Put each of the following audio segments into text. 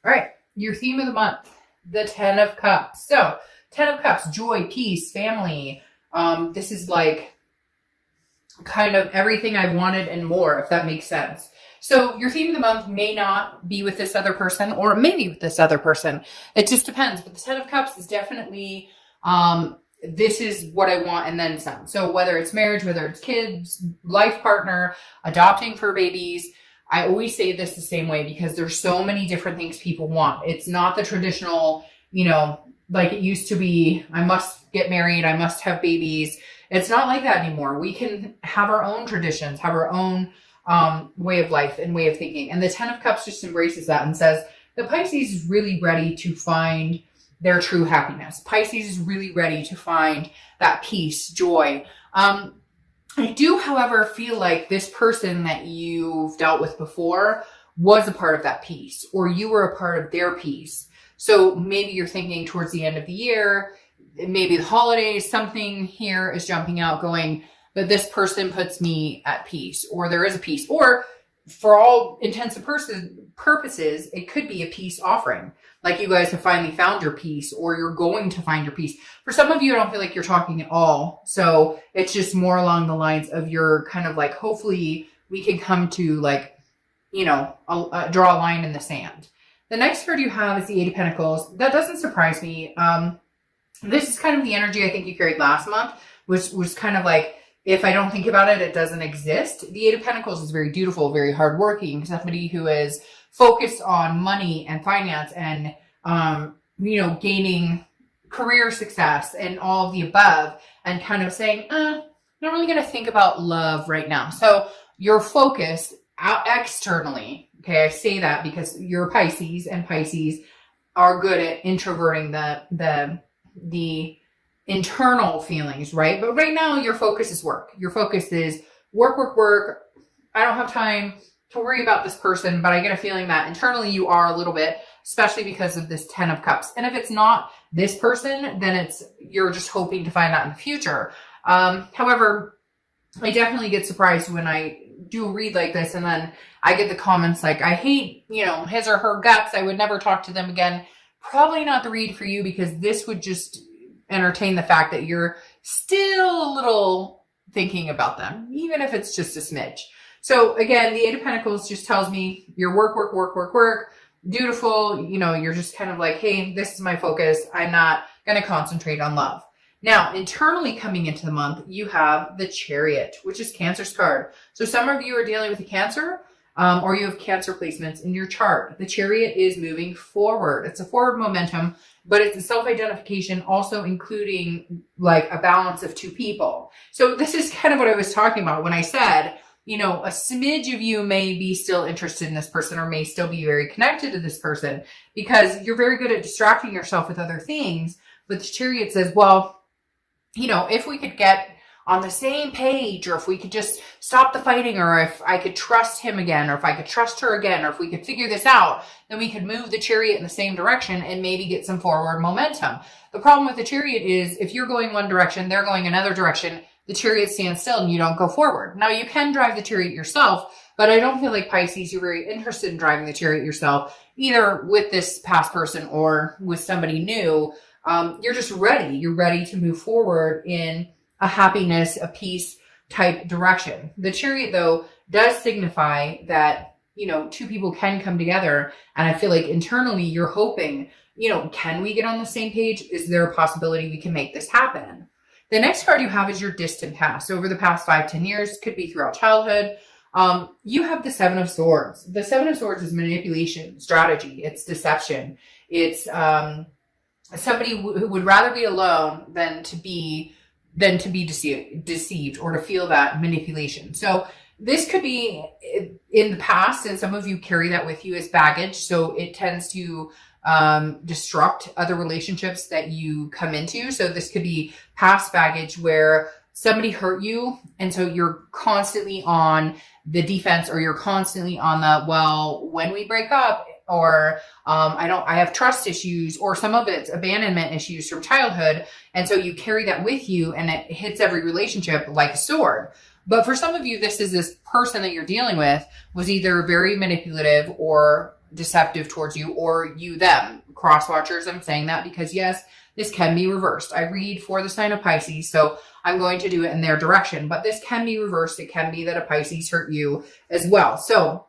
All right, your theme of the month, the 10 of Cups. So, 10 of Cups, joy, peace, family. This is like kind of everything I wanted and more, if that makes sense. So, your theme of the month may not be with this other person, or maybe with this other person. It just depends. But the 10 of Cups is definitely, this is what I want and then some. So, whether it's marriage, whether it's kids, life partner, adopting fur babies, I always say this the same way because there's so many different things people want. It's not the traditional, like it used to be, I must get married, I must have babies. It's not like that anymore. We can have our own traditions, have our own way of life and way of thinking. And the 10 of Cups just embraces that and says the Pisces is really ready to find their true happiness. Pisces is really ready to find that peace, joy. I do, however, feel like this person that you've dealt with before was a part of that piece, or you were a part of their piece. So maybe you're thinking towards the end of the year, maybe the holidays, something here is jumping out going, but this person puts me at peace, or there is a peace, or for all intents and purposes, it could be a peace offering. Like you guys have finally found your peace, or you're going to find your peace. For some of you, I don't feel like you're talking at all. So it's just more along the lines of your kind of like, hopefully we can come to like, draw a line in the sand. The next card you have is the Eight of Pentacles. That doesn't surprise me. This is kind of the energy I think you carried last month, which was kind of like, if I don't think about it, it doesn't exist. The Eight of Pentacles is very dutiful, very hardworking, somebody who is focused on money and finance and, gaining career success and all of the above, and kind of saying, I'm not really going to think about love right now. So your focus out externally, okay, I say that because you're Pisces, and Pisces are good at introverting the internal feelings, right? But right now your focus is work. Your focus is work, work, work. I don't have time to worry about this person, but I get a feeling that internally you are a little bit, especially because of this 10 of Cups. And if it's not this person, then you're just hoping to find that in the future. However, I definitely get surprised when I do a read like this and then I get the comments like, I hate, his or her guts. I would never talk to them again. Probably not the read for you, because this would just entertain the fact that you're still a little thinking about them, even if it's just a smidge. So again, the Eight of Pentacles just tells me you're work, work, work, work, work, dutiful. You're just kind of like, hey, this is my focus. I'm not going to concentrate on love. Now, internally coming into the month, you have the Chariot, which is Cancer's card. So some of you are dealing with a Cancer, or you have Cancer placements in your chart. The Chariot is moving forward. It's a forward momentum, but it's a self-identification, also including like a balance of two people. So this is kind of what I was talking about when I said, a smidge of you may be still interested in this person, or may still be very connected to this person, because you're very good at distracting yourself with other things. But the Chariot says, well, if we could get on the same page, or if we could just stop the fighting, or if I could trust him again, or if I could trust her again, or if we could figure this out, then we could move the Chariot in the same direction and maybe get some forward momentum. The problem with the Chariot is if you're going one direction, they're going another direction, the Chariot stands still and you don't go forward. Now you can drive the Chariot yourself, but I don't feel like Pisces, you're very interested in driving the Chariot yourself, either with this past person or with somebody new. You're just ready. You're ready to move forward in a happiness, a peace type direction. The Chariot, though, does signify that, two people can come together. And I feel like internally you're hoping, can we get on the same page? Is there a possibility we can make this happen? The next card you have is your distant past. Over the past 5-10 years, could be throughout childhood. You have the Seven of Swords. The Seven of Swords is manipulation, strategy. It's deception. It's somebody who would rather be alone than to be deceived or to feel that manipulation. So this could be in the past, and some of you carry that with you as baggage. So it tends to disrupt other relationships that you come into. So this could be past baggage where somebody hurt you, and so you're constantly on the defense, or you're constantly on the, well, when we break up, or I have trust issues, or some of it's abandonment issues from childhood. And so you carry that with you, and it hits every relationship like a sword. But for some of you, this person that you're dealing with was either very manipulative or deceptive towards you, or you them. Cross watchers, I'm saying that because yes, this can be reversed. I read for the sign of Pisces, so I'm going to do it in their direction, but this can be reversed. It can be that a Pisces hurt you as well. So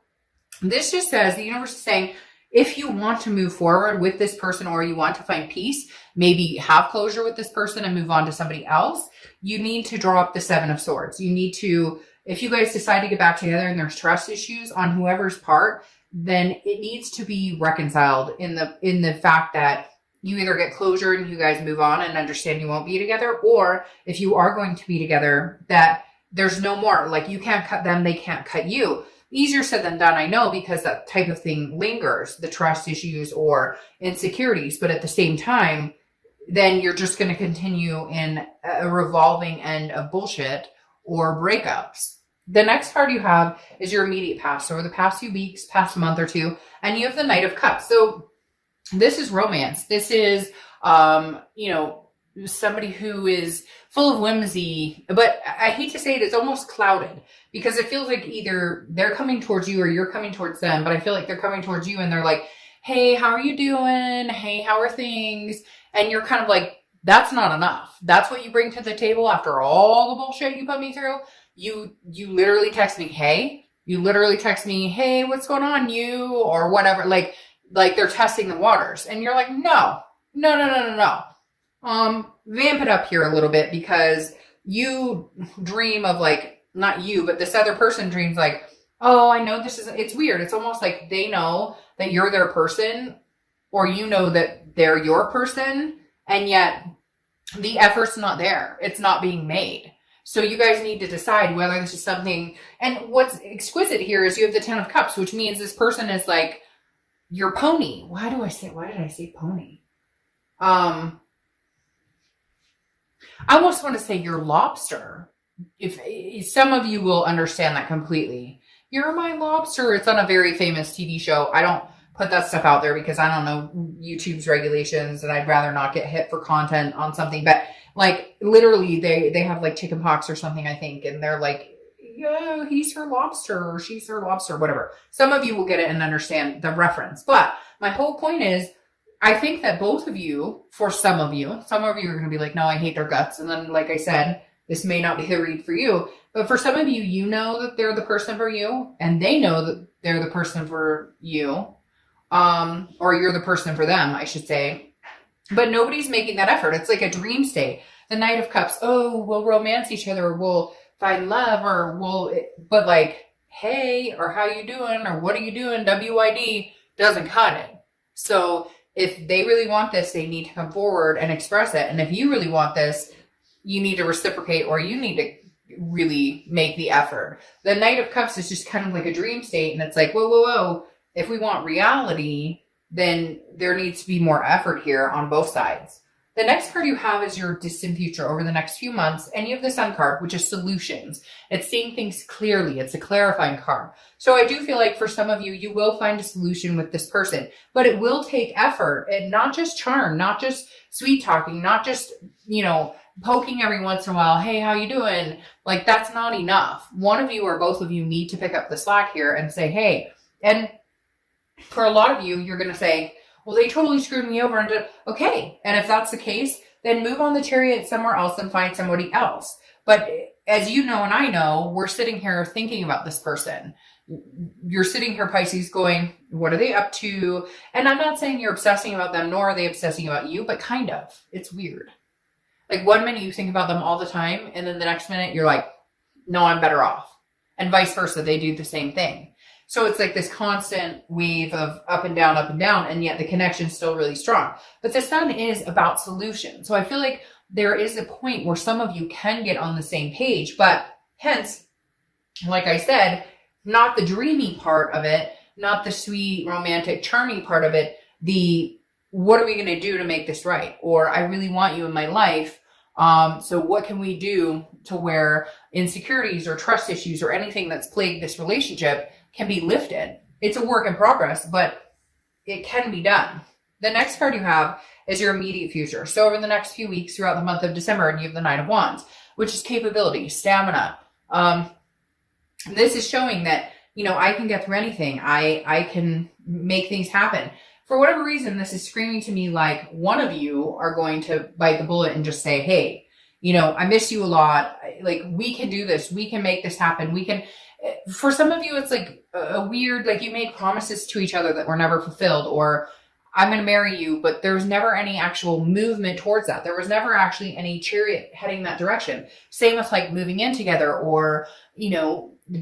this just says the universe is saying, if you want to move forward with this person, or you want to find peace, maybe have closure with this person and move on to somebody else, you need to draw up the Seven of Swords. You need to, if you guys decide to get back together and there's trust issues on whoever's part, then it needs to be reconciled in the fact that you either get closure and you guys move on and understand you won't be together, or if you are going to be together, that there's no more. Like, you can't cut them, they can't cut you. Easier said than done, I know, because that type of thing lingers, the trust issues or insecurities. But at the same time, then you're just going to continue in a revolving end of bullshit or breakups. The next card you have is your immediate past, so over the past few weeks, past month or two, and you have the Knight of Cups. So this is romance. This is, somebody who is full of whimsy, but I hate to say it, it's almost clouded, because it feels like either they're coming towards you or you're coming towards them. But I feel like they're coming towards you and they're like, hey, how are you doing? Hey, how are things? And you're kind of like, that's not enough. That's what you bring to the table after all the bullshit you put me through. You literally text me, hey, hey, what's going on, you, or whatever. Like they're testing the waters. And you're like, no. Vamp it up here a little bit, because you dream of, like, not you, but this other person dreams like, oh, I know this is, it's weird. It's almost like they know that you're their person, or you know that they're your person, and yet the effort's not there. It's not being made. So you guys need to decide whether this is something, and what's exquisite here is you have the Ten of Cups, which means this person is like your pony. Why did I say pony? I almost want to say your lobster. If some of you will understand that completely. You're my lobster. It's on a very famous TV show. I don't put that stuff out there because I don't know YouTube's regulations, and I'd rather not get hit for content on something. But like, literally they have like chicken pox or something, I think. And they're like, yeah, he's her lobster, or she's her lobster, whatever. Some of you will get it and understand the reference. But my whole point is, I think that both of you, for some of you are going to be like, no, I hate their guts. And then, like I said, this may not be the read for you. But for some of you, you know that they're the person for you, and they know that they're the person for you. Or you're the person for them, I should say. But nobody's making that effort. It's like a dream state. The Knight of Cups, oh, we'll romance each other, or we'll find love, but like, hey, or how you doing, or what are you doing, WID, doesn't cut it. So if they really want this, they need to come forward and express it. And if you really want this, you need to reciprocate, or you need to really make the effort. The Knight of Cups is just kind of like a dream state. And it's like, whoa. If we want reality, then there needs to be more effort here on both sides. The next card you have is your distant future over the next few months. And you have the Sun card, which is solutions. It's seeing things clearly. It's a clarifying card. So I do feel like for some of you, you will find a solution with this person, but it will take effort, and not just charm, not just sweet talking, not just, poking every once in a while. Hey, how you doing? Like, that's not enough. One of you or both of you need to pick up the slack here and say, hey, and for a lot of you, you're going to say, well, they totally screwed me over. And okay. And if that's the case, then move on the chariot somewhere else and find somebody else. But as you know, and I know, we're sitting here thinking about this person. You're sitting here, Pisces, going, what are they up to? And I'm not saying you're obsessing about them, nor are they obsessing about you, but kind of. It's weird. Like, one minute you think about them all the time, and then the next minute you're like, no, I'm better off. And vice versa. They do the same thing. So it's like this constant wave of up and down, and yet the connection's still really strong. But the Sun is about solution. So I feel like there is a point where some of you can get on the same page, but hence, like I said, not the dreamy part of it, not the sweet, romantic, charming part of it, what are we going to do to make this right? Or I really want you in my life. So what can we do to where insecurities or trust issues or anything that's plagued this relationship can be lifted? It's a work in progress, but it can be done. The next card you have is your immediate future. So over the next few weeks throughout the month of December, and you have the Nine of Wands, which is capability, stamina. This is showing that I can get through anything. I can make things happen. For whatever reason, this is screaming to me like one of you are going to bite the bullet and just say, hey, I miss you a lot. Like, we can do this. We can make this happen. We can. For some of you, it's like a weird, like you made promises to each other that were never fulfilled, or I'm going to marry you, but there was never any actual movement towards that. There was never actually any chariot heading that direction. Same with like moving in together, or,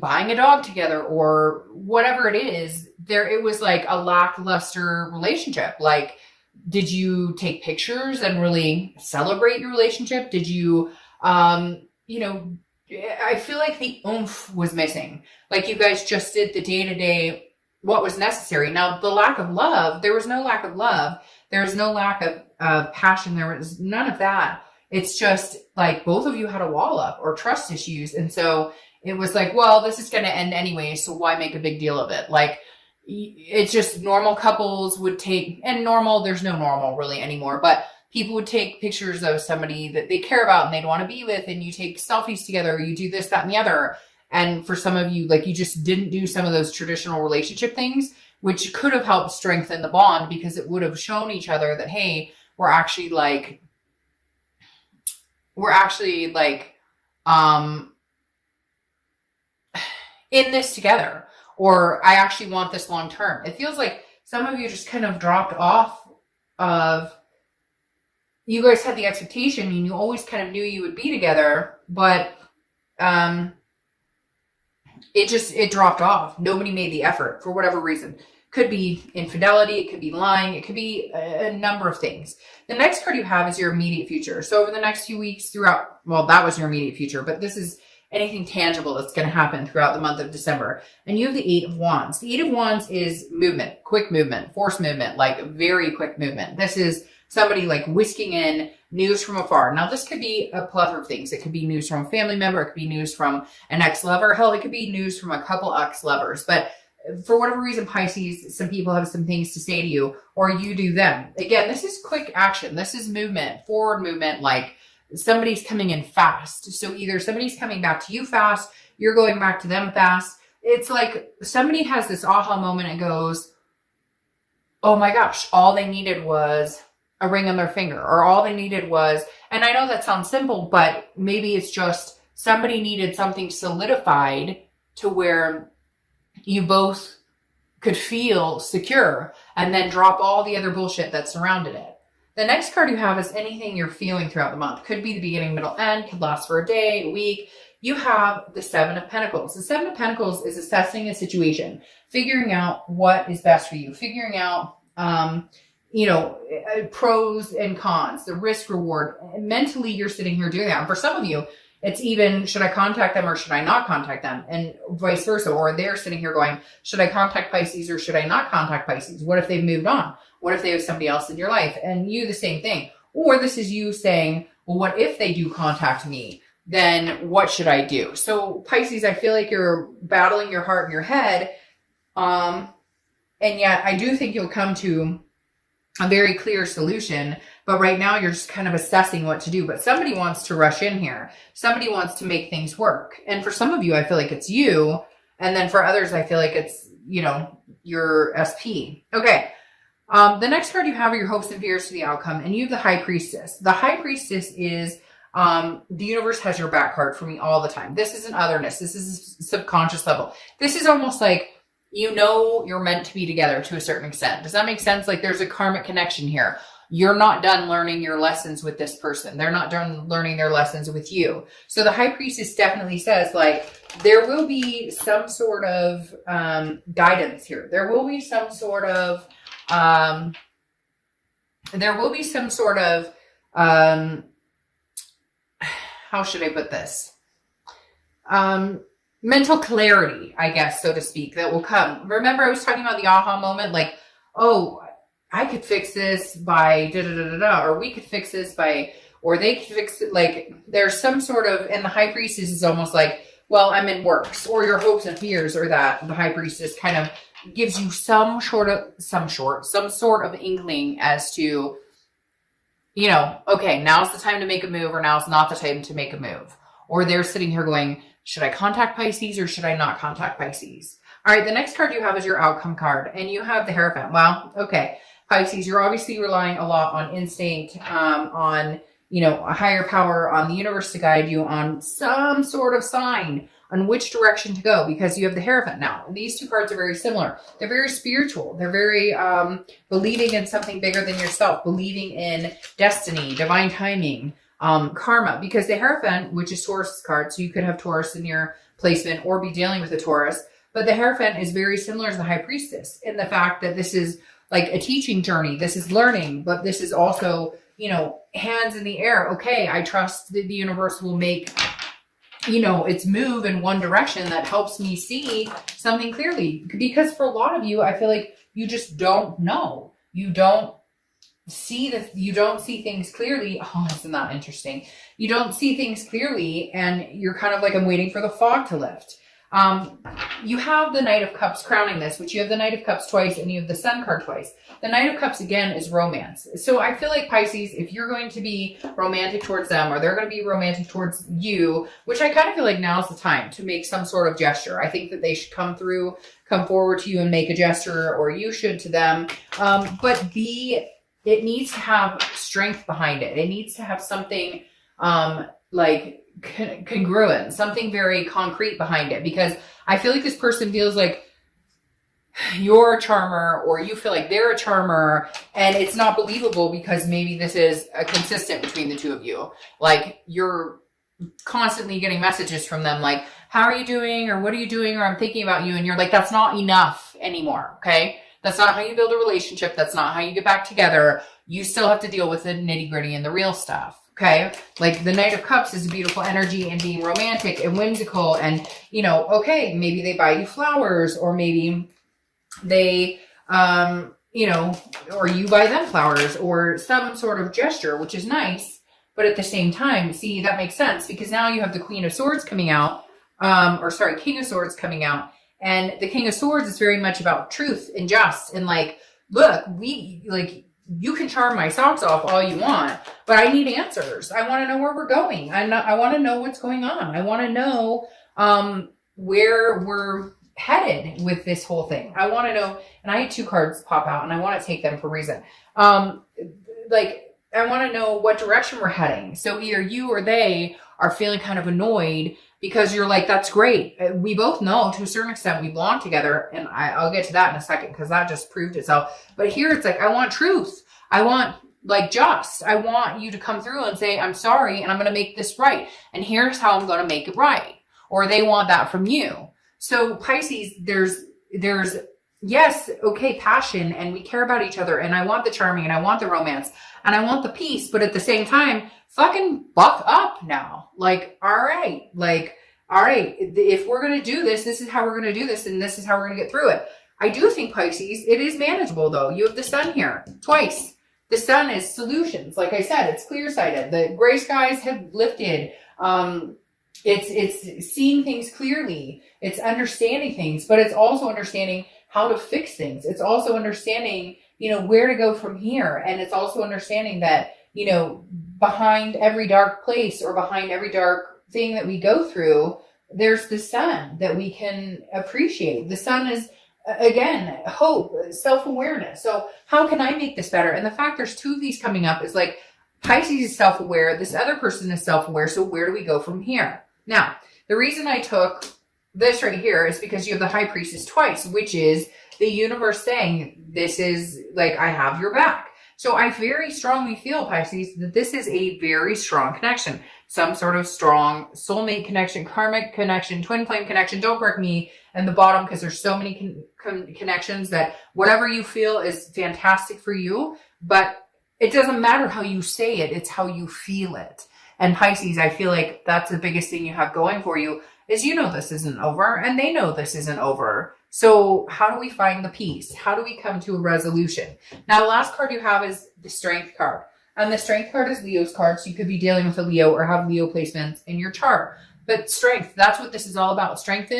buying a dog together, or whatever it is. It was like a lackluster relationship. Like, did you take pictures and really celebrate your relationship? Did you, I feel like the oomph was missing. Like, you guys just did the day-to-day, what was necessary. Now, the lack of love, there was no lack of love. There was no lack of passion. There was none of that. It's just like both of you had a wall up or trust issues. And so it was like, well, this is going to end anyway, so why make a big deal of it? Like, it's just normal couples would take, and normal, there's no normal really anymore, but people would take pictures of somebody that they care about and they'd want to be with, and you take selfies together, or you do this, that, and the other. And for some of you, like, you just didn't do some of those traditional relationship things, which could have helped strengthen the bond, because it would have shown each other that, hey, we're actually in this together, or I actually want this long term. It feels like some of you just kind of dropped off of, you guys had the expectation and you always kind of knew you would be together, but it dropped off. Nobody made the effort for whatever reason. Could be infidelity, it could be lying, it could be a number of things. The next card you have is your immediate future. So over the next few weeks that was your immediate future, but this is anything tangible that's going to happen throughout the month of December. And you have the 8 of Wands. The 8 of Wands is movement, quick movement, force movement, like very quick movement. This is somebody like whisking in news from afar. Now, this could be a plethora of things. It could be news from a family member. It could be news from an ex-lover. Hell, it could be news from a couple ex-lovers. But for whatever reason, Pisces, some people have some things to say to you, or you do them. Again, this is quick action. This is movement, forward movement, like somebody's coming in fast. So either somebody's coming back to you fast, you're going back to them fast. It's like somebody has this aha moment and goes, oh my gosh, all they needed was a ring on their finger, or all they needed was, and I know that sounds simple, but maybe it's just somebody needed something solidified to where you both could feel secure, and then drop all the other bullshit that surrounded it. The next card you have is anything you're feeling throughout the month. Could be the beginning, middle, end, could last for a day, a week. You have the 7 of Pentacles. The 7 of Pentacles is assessing a situation, figuring out what is best for you, figuring out, pros and cons, the risk reward. Mentally, you're sitting here doing that. And for some of you, it's even, should I contact them or should I not contact them? And vice versa. Or they're sitting here going, should I contact Pisces or should I not contact Pisces? What if they've moved on? What if they have somebody else in your life? And you, the same thing. Or this is you saying, well, what if they do contact me? Then what should I do? So Pisces, I feel like you're battling your heart and your head. And yet I do think you'll come to a very clear solution. But right now you're just kind of assessing what to do. But somebody wants to rush in here. Somebody wants to make things work. And for some of you, I feel like it's you. And then for others, I feel like it's, your SP. Okay. The next card you have are your hopes and fears to the outcome. And you have the High Priestess. The High Priestess is the universe has your back card for me all the time. This is an otherness. This is a subconscious level. This is almost like, you're meant to be together to a certain extent. Does that make sense? Like there's a karmic connection here. You're not done learning your lessons with this person. They're not done learning their lessons with you. So the High Priestess definitely says like, there will be some sort of guidance here. There will be some sort of, how should I put this? Mental clarity, I guess, so to speak, that will come. Remember I was talking about the aha moment, like, oh, I could fix this by da-da-da-da-da, or we could fix this by, or they could fix it. Like there's some sort of, and the High Priestess is almost like, well, I'm in works, or your hopes and fears, or that the High Priestess kind of gives you some sort of inkling as to, okay, now's the time to make a move, or now's not the time to make a move. Or they're sitting here going, should I contact Pisces or should I not contact Pisces? All right, the next card you have is your outcome card, and you have the Hierophant. Wow, okay. Pisces, you're obviously relying a lot on instinct, on, a higher power, on the universe to guide you, on some sort of sign on which direction to go, because you have the Hierophant. Now, these two cards are very similar. They're very spiritual. They're very believing in something bigger than yourself, believing in destiny, divine timing, karma, because the Hierophant, which is Taurus card, so you could have Taurus in your placement or be dealing with a Taurus, but the Hierophant is very similar to the High Priestess in the fact that this is like a teaching journey. This is learning, but this is also, hands in the air. Okay, I trust that the universe will make, its move in one direction that helps me see something clearly. Because for a lot of you, I feel like you just don't know. You don't see things clearly. Oh, isn't that interesting? You don't see things clearly, and you're kind of like, I'm waiting for the fog to lift. You have the Knight of Cups crowning this, which you have the Knight of Cups twice, and you have the Sun card twice. The Knight of Cups, again, is romance. So I feel like, Pisces, if you're going to be romantic towards them, or they're going to be romantic towards you, which I kind of feel like now's the time to make some sort of gesture. I think that they should come forward to you and make a gesture, or you should to them. But it needs to have strength behind it. It needs to have something, like congruent, something very concrete behind it, because I feel like this person feels like you're a charmer, or you feel like they're a charmer, and it's not believable because maybe this is a consistent between the two of you. Like, you're constantly getting messages from them like, how are you doing, or what are you doing, or I'm thinking about you, and you're like, that's not enough anymore. Okay, that's not how you build a relationship. That's not how you get back together. You still have to deal with the nitty gritty and the real stuff. Okay, like the Knight of Cups is a beautiful energy and being romantic and whimsical, and okay, maybe they buy you flowers, or maybe they or you buy them flowers, or some sort of gesture, which is nice. But at the same time, see, that makes sense, because now you have the Queen of Swords coming out, King of Swords coming out, and the King of Swords is very much about truth and just, and like, look, you can charm my socks off all you want, but I need answers. I want to know where we're going. I want to know what's going on. I want to know where we're headed with this whole thing. I want to know, and I had two cards pop out, and I want to take them for a reason. I want to know what direction we're heading. So either you or they are feeling kind of annoyed because you're like, that's great. We both know to a certain extent we belong together. And I'll get to that in a second, because that just proved itself. But here it's like, I want truth. I want I want you to come through and say, I'm sorry, and I'm going to make this right. And here's how I'm going to make it right. Or they want that from you. So Pisces, there's yes, okay, passion, and we care about each other, and I want the charming, and I want the romance, and I want the peace, but at the same time, fucking buck up now. Like, all right, if we're going to do this, this is how we're going to do this, and this is how we're going to get through it. I do think, Pisces, it is manageable, though. You have the Sun here twice. The Sun is solutions. Like I said, it's clear-sighted. The gray skies have lifted. It's seeing things clearly. It's understanding things, but it's also understanding how to fix things. It's also understanding, where to go from here. And it's also understanding that, behind every dark place, or behind every dark thing that we go through, there's the Sun that we can appreciate. The Sun is, again, hope, self-awareness. So how can I make this better? And the fact there's two of these coming up is like, Pisces is self-aware. This other person is self-aware. So where do we go from here? Now, the reason I took this right here is because you have the High Priestess twice, which is the universe saying, this is like, I have your back. So I very strongly feel, Pisces, that this is a very strong connection. Some sort of strong soulmate connection, karmic connection, twin flame connection. Don't correct me in the bottom, because there's so many connections that whatever you feel is fantastic for you. But it doesn't matter how you say it. It's how you feel it. And Pisces, I feel like that's the biggest thing you have going for you is, this isn't over, and they know this isn't over. So how do we find the peace? How do we come to a resolution? Now, the last card you have is the Strength card. And the Strength card is Leo's card. So you could be dealing with a Leo or have Leo placements in your chart. But strength, that's what this is all about. Strength,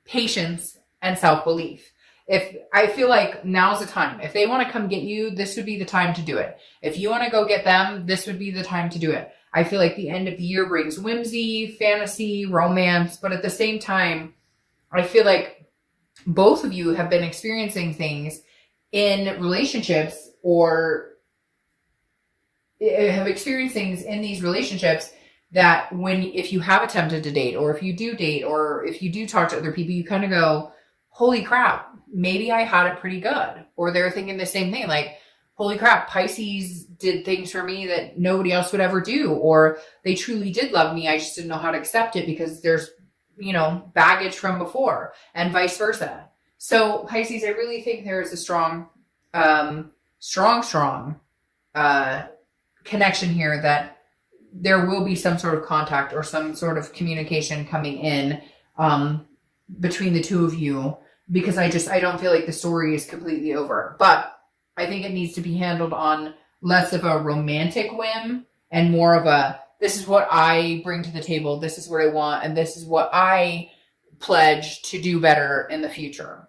patience, and self-belief. If I feel like now's the time. If they want to come get you, this would be the time to do it. If you want to go get them, this would be the time to do it. I feel like the end of the year brings whimsy, fantasy, romance, but at the same time, I feel like both of you have been experiencing things in relationships, or have experienced things in these relationships that if you have attempted to date, or if you do date, or if you do talk to other people, you kind of go, holy crap, maybe I had it pretty good. Or they're thinking the same thing, like, holy crap, Pisces did things for me that nobody else would ever do. Or they truly did love me. I just didn't know how to accept it because there's, baggage from before, and vice versa. So Pisces, I really think there is a strong connection here, that there will be some sort of contact or some sort of communication coming in between the two of you, because I don't feel like the story is completely over. But I think it needs to be handled on less of a romantic whim and more of a, this is what I bring to the table, this is what I want, and this is what I pledge to do better in the future.